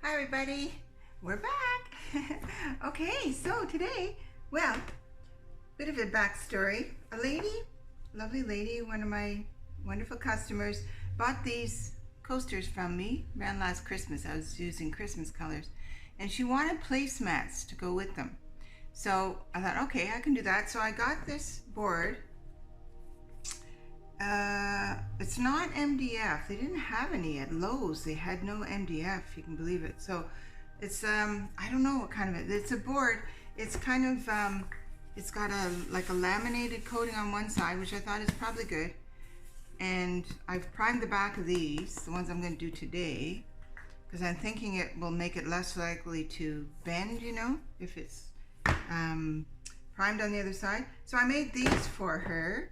Hi everybody, we're back. Okay, so today, well, bit of a backstory. A lady, lovely lady, one of my wonderful customers, bought these coasters from me around last Christmas. I was using Christmas colors, and she wanted placemats to go with them. So I thought, okay, I can do that. So I got this board. It's not MDF. They didn't have any at Lowe's. They had no MDF, you can believe it. So it's I don't know what kind of it. It's a board. It's kind of it's got like a laminated coating on one side, which I thought is probably good. And I've primed the back of these, the ones I'm going to do today, because I'm thinking it will make it less likely to bend, you know, if it's primed on the other side. So I made these for her.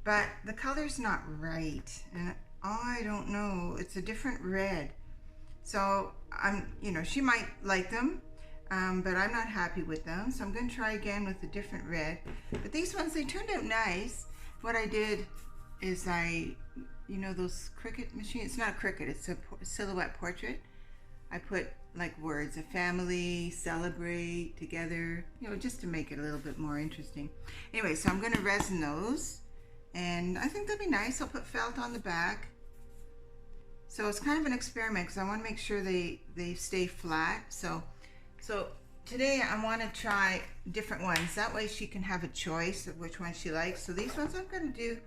But the color's not right, and I don't know, it's a different red. So you know, she might like them, but I'm not happy with them. So I'm going to try again with a different red. But these ones, they turned out nice. What I did is you know those Cricut machines? It's not a Cricut, it's a silhouette portrait. I put like words, a family, celebrate, together, you know, just to make it a little bit more interesting. Anyway, so I'm going to resin those. And I think that'd be nice. I'll put felt on the back. So it's kind of an experiment because I want to make sure they stay flat. So today I want to try different ones. That way she can have a choice of which one she likes. So these ones I'm going to do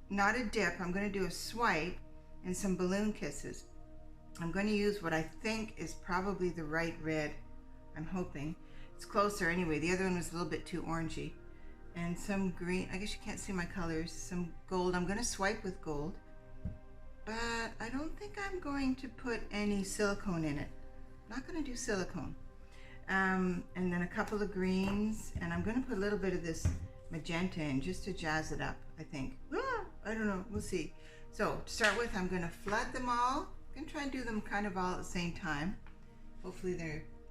not a dip. I'm going to do a swipe and some balloon kisses. I'm going to use what I think is probably the right red. I'm hoping. It's closer anyway. The other one was a little bit too orangey. And some green, I guess you can't see my colors, some gold. I'm going to swipe with gold, but I don't think I'm going to put any silicone in it. I'm not going to do silicone. And then a couple of greens, and I'm going to put a little bit of this magenta in just to jazz it up, I think. I don't know, we'll see. So to start with, I'm going to flood them all. I'm going to try and do them kind of all at the same time. Hopefully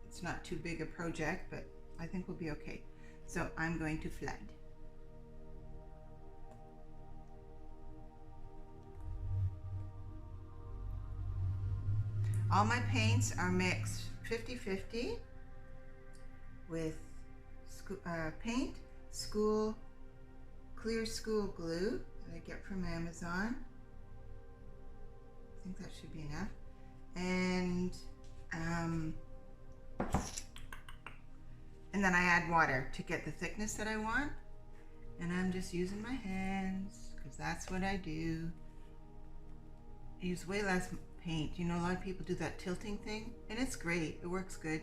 it's not too big a project, but I think we'll be okay. So I'm going to flood. All my paints are mixed 50-50 with paint, clear school glue that I get from Amazon. I think that should be enough. And then I add water to get the thickness that I want. And I'm just using my hands because that's what I do. I use way less paint. You know, a lot of people do that tilting thing, and it's great. It works good.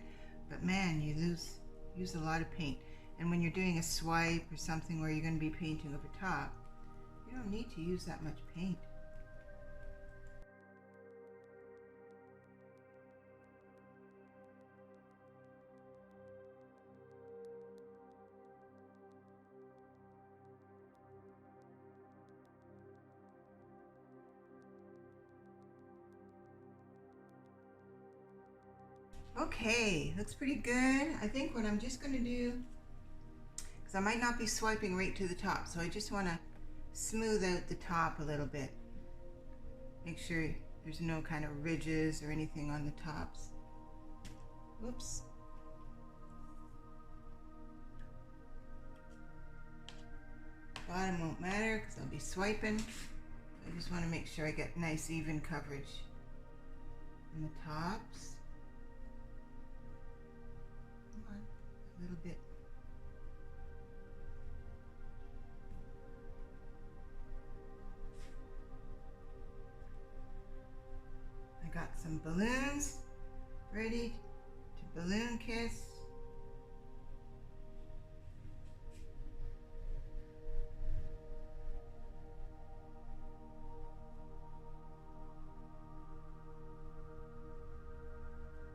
But man, you use a lot of paint. And when you're doing a swipe or something where you're going to be painting over top, you don't need to use that much paint. Okay, looks pretty good. I think what I'm just going to do, because I might not be swiping right to the top, so I just want to smooth out the top a little bit. Make sure there's no kind of ridges or anything on the tops. Whoops. Bottom won't matter because I'll be swiping. I just want to make sure I get nice even coverage on the tops. A little bit. I got some balloons ready to balloon kiss.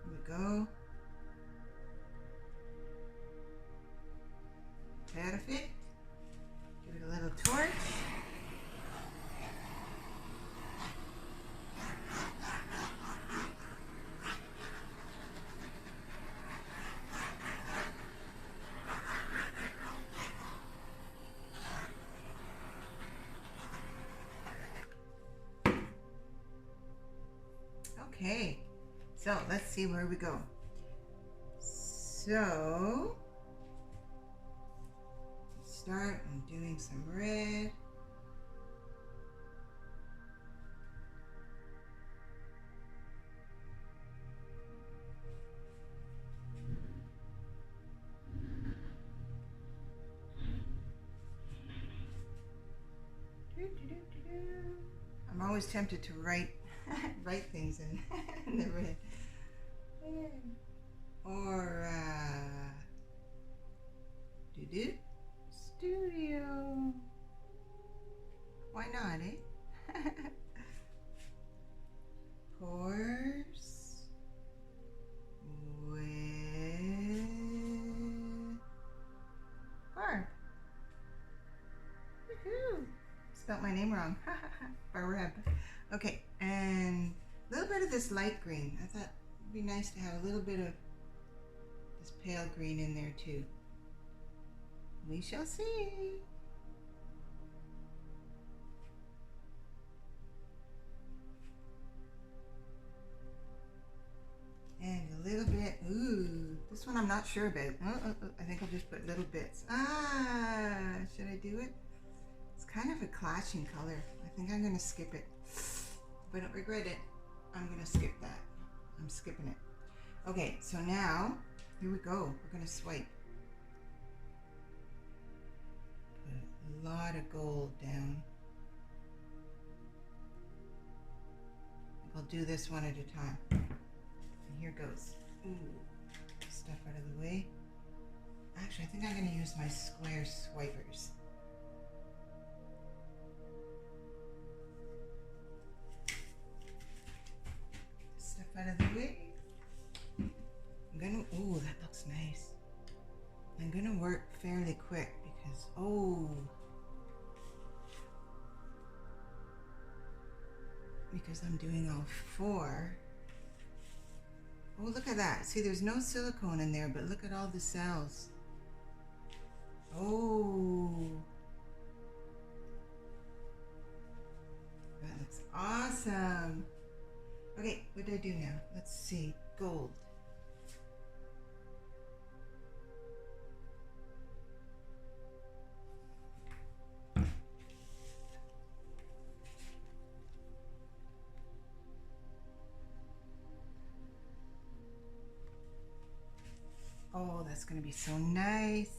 Here we go. Perfect. Give it a little torch. Okay, So let's see where we go. So start doing some red. I'm always tempted to write things in the red. Or studio. Why not, eh? Pores with Barb. Woohoo! Spelled my name wrong. Barb. Okay, and a little bit of this light green. I thought it'd be nice to have a little bit of this pale green in there too. We shall see. And a little bit, ooh, this one I'm not sure about. I think I'll just put little bits. Should I do it? It's kind of a clashing color. I think I'm gonna skip it. If I don't regret it, I'm gonna skip that. I'm skipping it. Okay, so now, here we go. We're gonna swipe. Put a lot of gold down. I'll do this one at a time. And here goes. Ooh, stuff out of the way. Actually, I think I'm gonna use my square swipers. Out of the way. I'm gonna, oh, that looks nice. I'm gonna work fairly quick because, because I'm doing all four. Oh, look at that. See, there's no silicone in there, but look at all the cells. Oh, that looks awesome. Okay, what do I do now? Let's see. Gold. Oh, that's going to be so nice.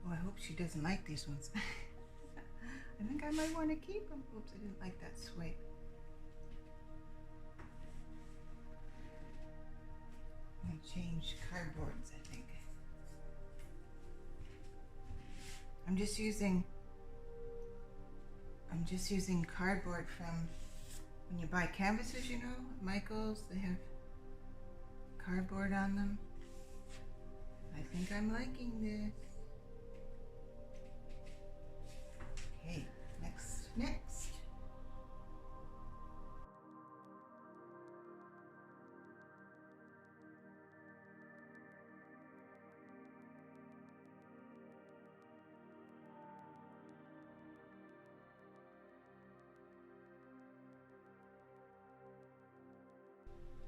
Oh, I hope she doesn't like these ones. I think I might want to keep them. Oops, I didn't like that swipe. I'm gonna change cardboards, I think. I'm just using cardboard from when you buy canvases, you know, Michael's, they have cardboard on them. I think I'm liking this. Okay, next.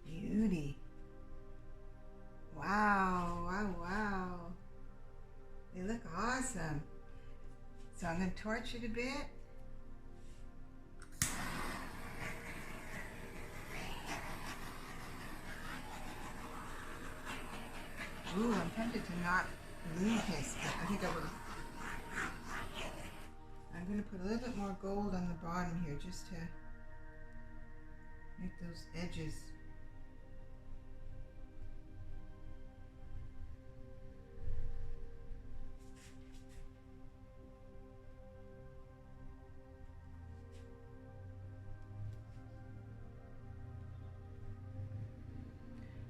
Beauty. Wow. They look awesome. So I'm going to torch it a bit. Ooh, I'm tempted to not leave this, but I think I will. I'm going to put a little bit more gold on the bottom here just to make those edges.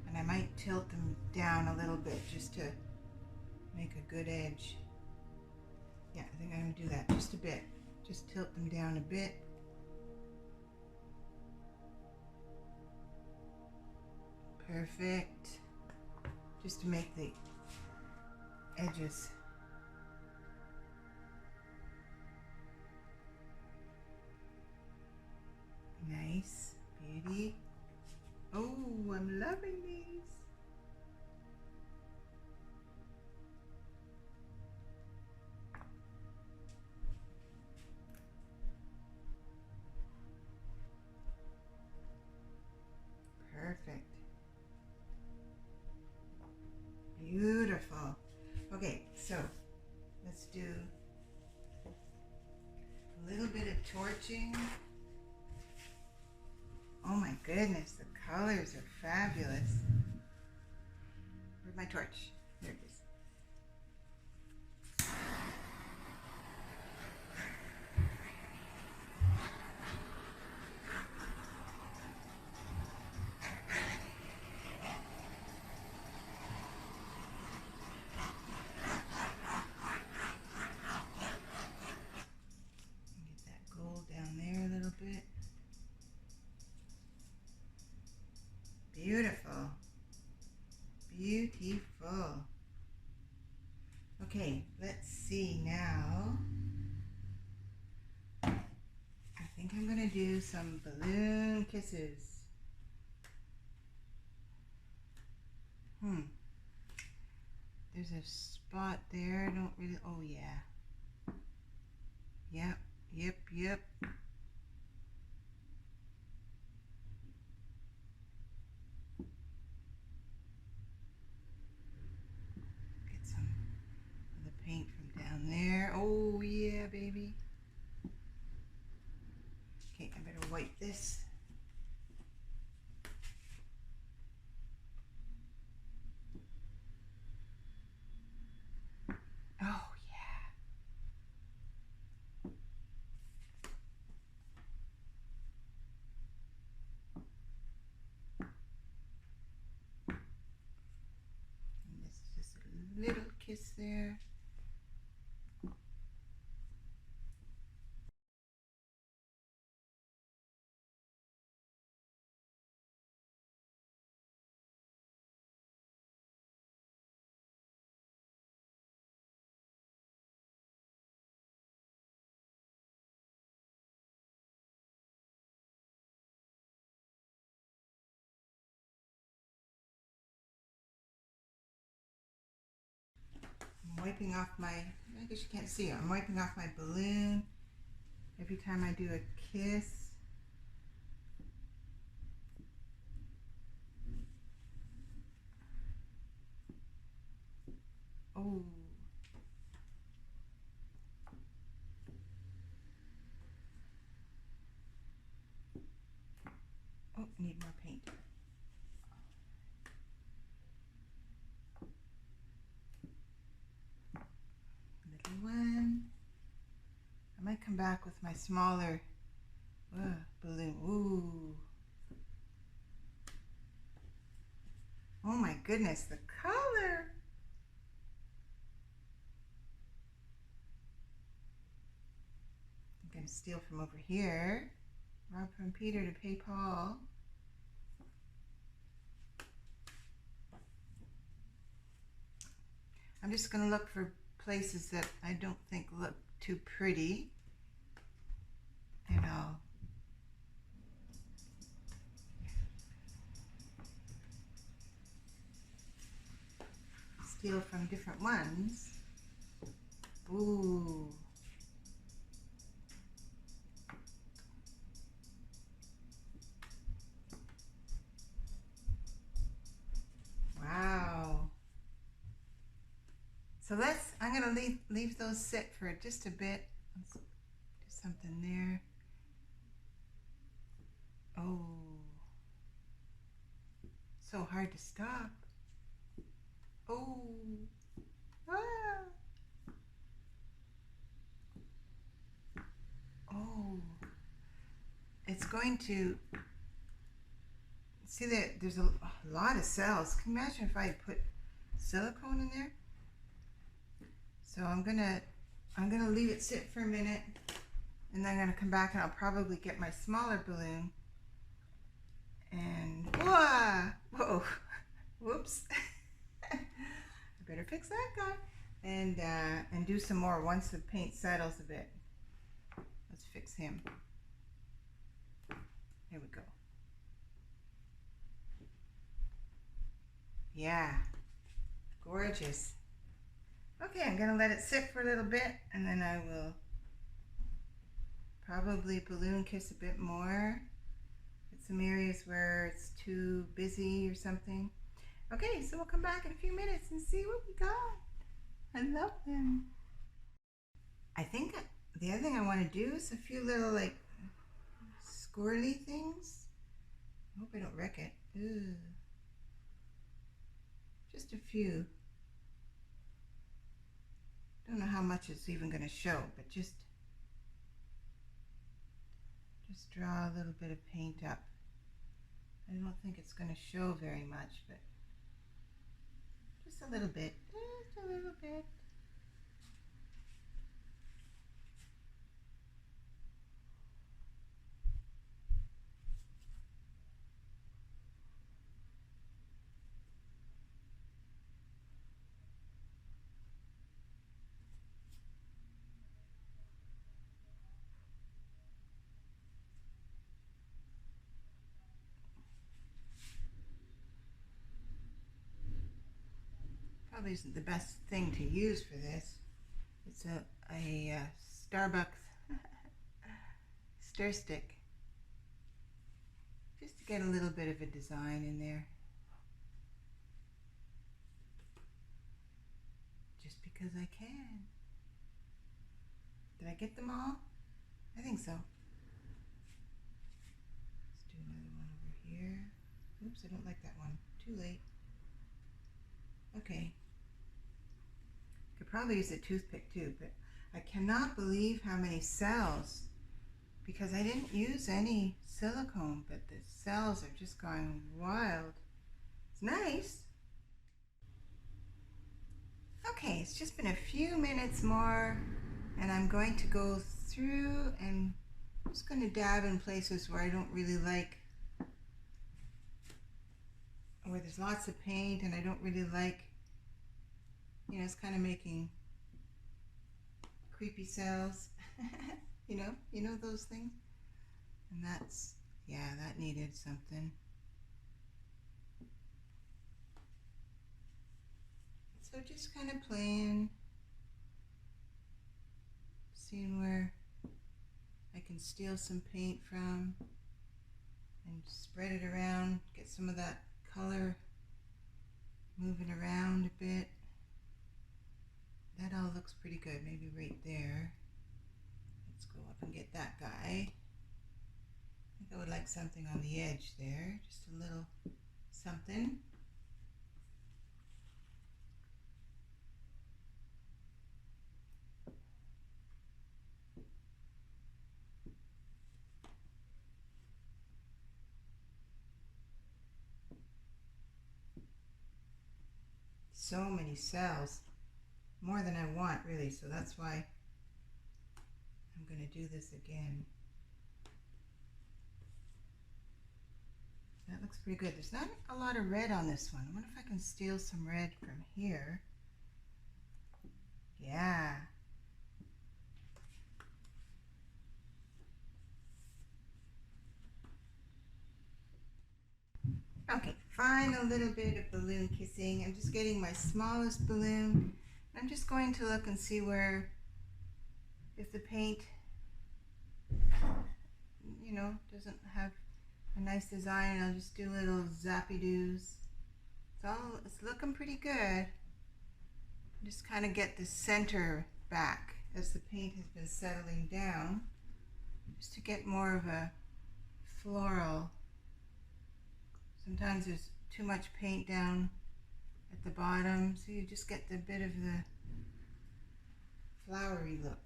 And I might tilt them down a little bit just to make a good edge. Yeah, I think I'm going to do that just a bit. Just tilt them down a bit. Perfect. Just to make the edges nice. Beauty. Oh, I'm loving these. Perfect. Beautiful. Okay, so let's do a little bit of torching. Oh my goodness, the colors are fabulous. Where's my torch? There it is. Get that gold down there a little bit. Beautiful. Beautiful. Okay, let's see now. I think I'm going to do some balloon kisses. There's a spot there. I don't really, oh yeah. Yep, yep, yep. Get some of the paint from down there. Oh yeah, baby. Okay, I better wipe this. Oh yeah. And this is just a little kiss there. I'm wiping off my, I guess you can't see it, I'm wiping off my balloon every time I do a kiss. Oh. Oh, need more paint. Little one. I might come back with my smaller balloon. Ooh. Oh my goodness, the color. I'm going to steal from over here. Rob from Peter to pay Paul. I'm just going to look for places that I don't think look too pretty. And I'll steal from different ones. Ooh. Wow. So I'm going to leave those sit for just a bit. Let's do something there. Oh. So hard to stop. Oh. Ah. Oh. It's going to, see that there's a lot of cells. Can you imagine if I had put silicone in there? So I'm gonna leave it sit for a minute, and then I'm gonna come back and I'll probably get my smaller balloon and whoa, whoops. I better fix that guy and do some more once the paint settles a bit. Let's fix him. There we go. Yeah, gorgeous. Okay, I'm gonna let it sit for a little bit and then I will probably balloon kiss a bit more. It's some areas where it's too busy or something. Okay, so we'll come back in a few minutes and see what we got. I love them. I think the other thing I want to do is a few little like squirrely things. I hope I don't wreck it. Ooh. Just a few. Don't know how much it's even going to show, but just draw a little bit of paint up. I don't think it's going to show very much, but just a little bit. Just a little bit. Probably isn't the best thing to use for this. It's a Starbucks stir stick. Just to get a little bit of a design in there. Just because I can. Did I get them all? I think so. Let's do another one over here. Oops, I don't like that one. Too late. Okay. Could probably use a toothpick too, but I cannot believe how many cells, because I didn't use any silicone, but the cells are just going wild. It's nice. Okay, it's just been a few minutes more and I'm going to go through and I'm just going to dab in places where I don't really like, where there's lots of paint and I don't really like, you know, it's kind of making creepy cells. you know those things? And that's, yeah, that needed something. So just kind of playing, seeing where I can steal some paint from and spread it around, get some of that color moving around a bit. That all looks pretty good, maybe right there. Let's go up and get that guy. I think I would like something on the edge there, just a little something. So many cells, more than I want really, so that's why I'm going to do this again. That looks pretty good. There's not a lot of red on this one. I wonder if I can steal some red from here. Yeah. Okay, final little bit of balloon kissing. I'm just getting my smallest balloon. I'm just going to look and see where, if the paint, you know, doesn't have a nice design, I'll just do little zappy doos. It's looking pretty good. Just kind of get the center back as the paint has been settling down, just to get more of a floral. Sometimes there's too much paint down at the bottom, so you just get the bit of the flowery look.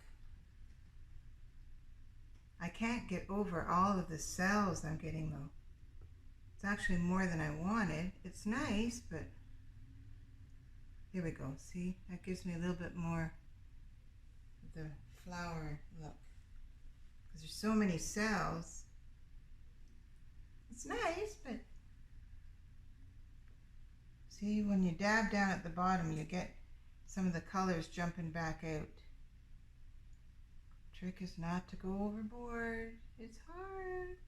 I can't get over all of the cells I'm getting though. It's actually more than I wanted. It's nice, but here we go. See, that gives me a little bit more of the flower look. Because there's so many cells. It's nice, but see, when you dab down at the bottom, you get some of the colors jumping back out. Trick is not to go overboard. It's hard.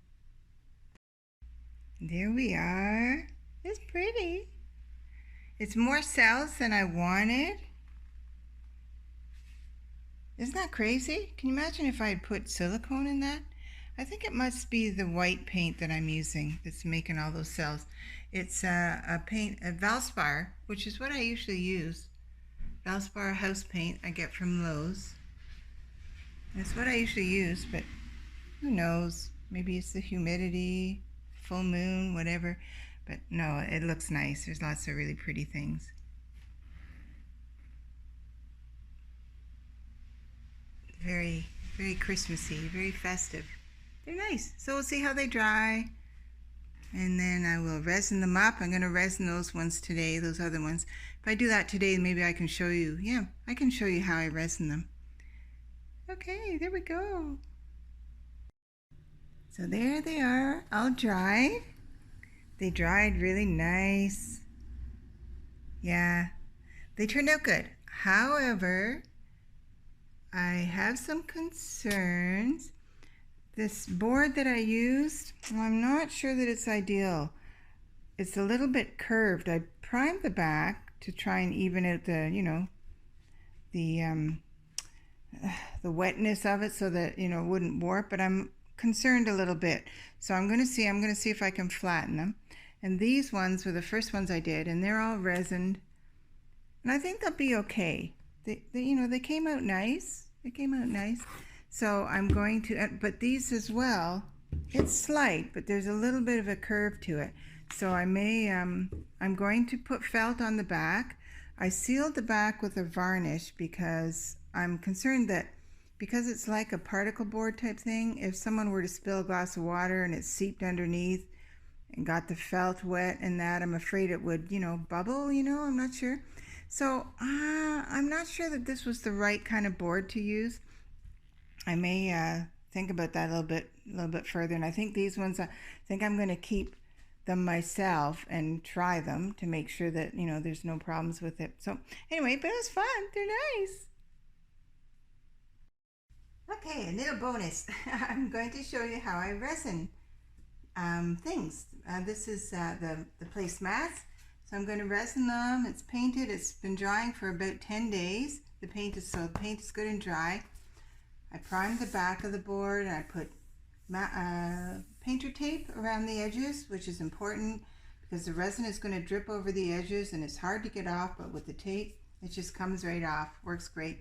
There we are. It's pretty. It's more cells than I wanted. Isn't that crazy? Can you imagine if I had put silicone in that? I think it must be the white paint that I'm using that's making all those cells. It's a paint, a Valspar, which is what I usually use. Valspar house paint I get from Lowe's. It's what I usually use, but who knows? Maybe it's the humidity, full moon, whatever. But no, it looks nice. There's lots of really pretty things. Very, very Christmassy, very festive. They're nice. So we'll see how they dry. And then I will resin them up. I'm going to resin those ones today, those other ones. If I do that today, maybe I can show you. Yeah, I can show you how I resin them. Okay, there we go. So there they are, all dried. They dried really nice. Yeah, they turned out good. However, I have some concerns. This board that I used, I'm not sure that it's ideal. It's a little bit curved. I primed the back to try and even out the, you know, the wetness of it so that, you know, it wouldn't warp, but I'm concerned a little bit. So I'm going to see if I can flatten them. And these ones were the first ones I did, and they're all resined. And I think they'll be okay. You know, they came out nice. They came out nice. So I'm going to, but these as well, it's slight, but there's a little bit of a curve to it. So I may, I'm going to put felt on the back. I sealed the back with a varnish because I'm concerned that because it's like a particle board type thing, if someone were to spill a glass of water and it seeped underneath and got the felt wet and that, I'm afraid it would, you know, bubble, you know, I'm not sure. So I'm not sure that this was the right kind of board to use. I may think about that a little bit further. And I think these ones, I think I'm going to keep them myself and try them to make sure that, you know, there's no problems with it. So anyway, but it was fun. They're nice. Okay, a little bonus. I'm going to show you how I resin things. This is the Placemats. So I'm going to resin them. It's painted. It's been drying for about 10 days. The paint is good and dry. I primed the back of the board and I put painter tape around the edges, which is important because the resin is going to drip over the edges and it's hard to get off, but with the tape it just comes right off. Works great.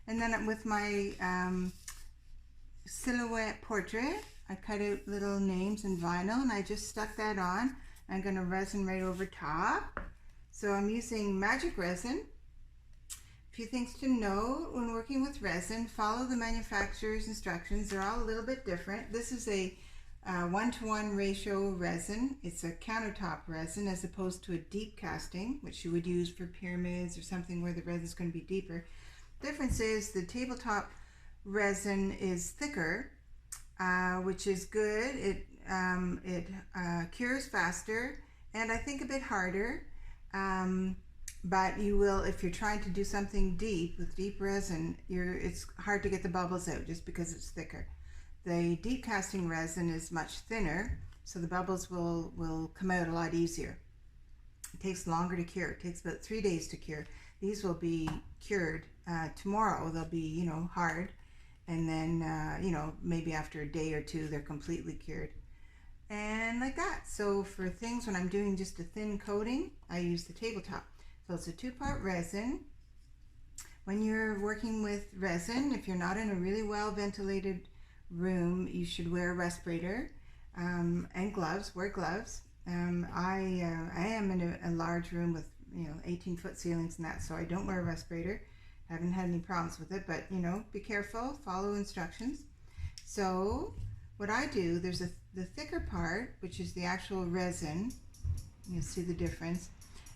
And then with my silhouette portrait, I cut out little names in vinyl and I just stuck that on. I'm going to resin right over top. So I'm using Magic Resin. A few things to know when working with resin: follow the manufacturer's instructions. They're all a little bit different. This is a 1-to-1 ratio resin. It's a countertop resin as opposed to a deep casting, which you would use for pyramids or something where the resin is going to be deeper. Difference is the tabletop resin is thicker, which is good. It cures faster and I think a bit harder. But you will, if you're trying to do something deep with deep resin, it's hard to get the bubbles out just because it's thicker. The deep casting resin is much thinner, so the bubbles will come out a lot easier. It takes longer to cure. It takes about 3 days to cure. These will be cured tomorrow. They'll be, you know, hard, and then you know, maybe after a day or two they're completely cured. And like that. So for things when I'm doing just a thin coating, I use the tabletop. So it's a 2-part resin. When you're working with resin, if you're not in a really well ventilated room, you should wear a respirator and gloves. Wear gloves. I am in a large room with, you know, 18-foot ceilings and that, so I don't wear a respirator. I haven't had any problems with it, but you know, be careful, follow instructions. So what I do, there's the thicker part, which is the actual resin. You'll see the difference.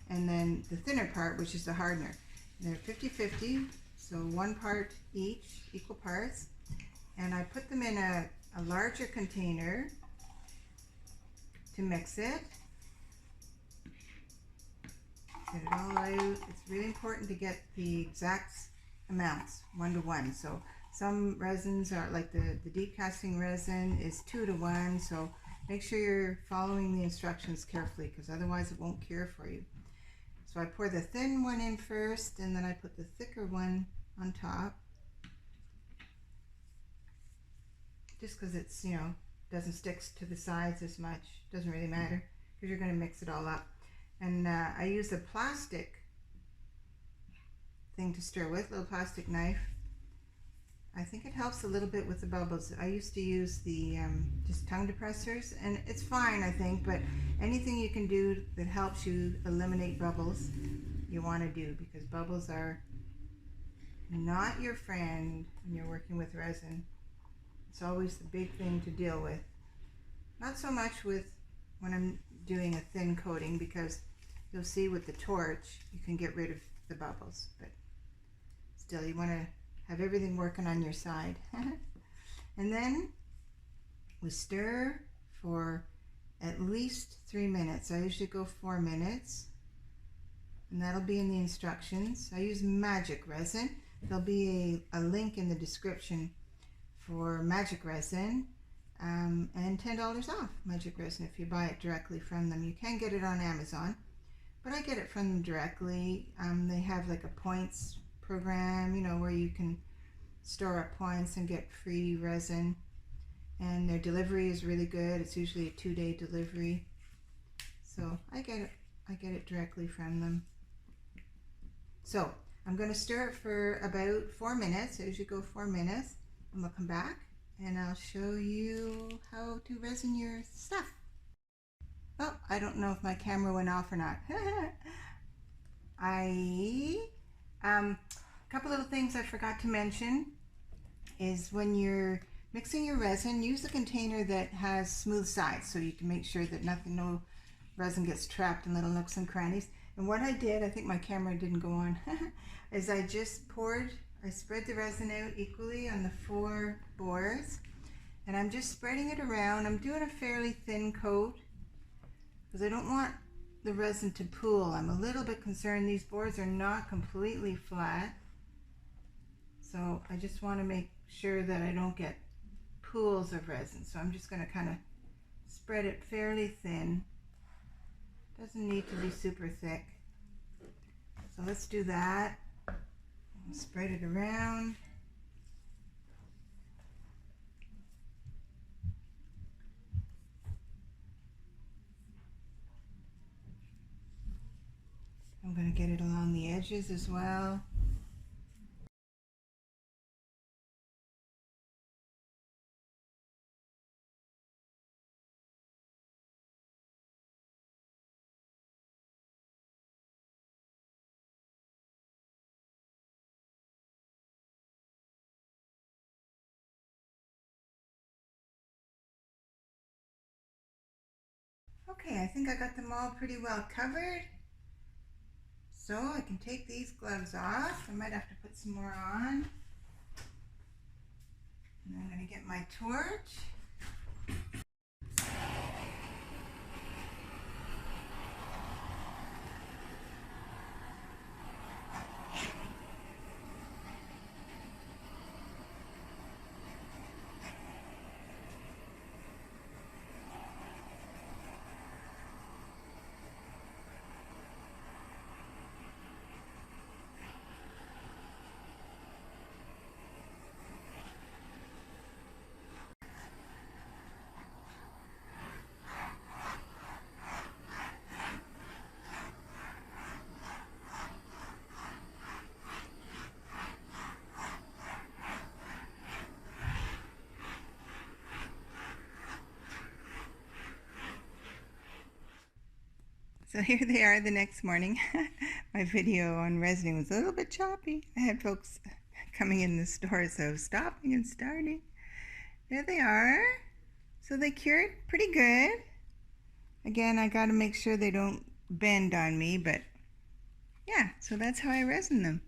And then the thinner part, which is the hardener. They're 50-50, so 1 part each, equal parts. And I put them in a larger container to mix it. Get it all out. It's really important to get the exact amounts, 1-to-1. So some resins are like the deep casting resin is 2-to-1, so make sure you're following the instructions carefully because otherwise it won't cure for you. So So I pour the thin one in first, and then I put the thicker one on top. Just because it's, you know, doesn't stick to the sides as much. Doesn't really matter because you're going to mix it all up. And I use a plastic thing to stir with, a little plastic knife. I think it helps a little bit with the bubbles. I used to use the just tongue depressors, and it's fine, I think, but anything you can do that helps you eliminate bubbles, you want to do, because bubbles are not your friend when you're working with resin. It's always the big thing to deal with. Not so much with when I'm doing a thin coating, because you'll see with the torch you can get rid of the bubbles, but still you want to have everything working on your side. And then we stir for at least 3 minutes. I usually go 4 minutes, and that'll be in the instructions. I use Magic Resin. There'll be a link in the description for Magic Resin, and $10 off Magic Resin if you buy it directly from them. You can get it on Amazon, but I get it from them directly. They have like a points program, you know, where you can store up points and get free resin, and their delivery is really good. It's usually a 2-day delivery, so I get it directly from them. So I'm going to stir it for about 4 minutes. I usually go 4 minutes, and we'll come back and I'll show you how to resin your stuff. Oh, I don't know if my camera went off or not. Couple little things I forgot to mention is when you're mixing your resin, use a container that has smooth sides so you can make sure that no resin gets trapped in little nooks and crannies. And what I did, I think my camera didn't go on, is I spread the resin out equally on the 4 boards, and I'm just spreading it around. I'm doing a fairly thin coat because I don't want the resin to pool. I'm a little bit concerned these boards are not completely flat, so I just want to make sure that I don't get pools of resin. So I'm just going to kind of spread it fairly thin. Doesn't need to be super thick. So let's do that. Spread it around. I'm going to get it along the edges as well. Okay, I think I got them all pretty well covered. So I can take these gloves off. I might have to put some more on. And I'm going to get my torch. So here they are the next morning. My video on resining was a little bit choppy. I had folks coming in the store, so stopping and starting. There they are. So they cured pretty good. Again, I got to make sure they don't bend on me, but yeah, so that's how I resin them.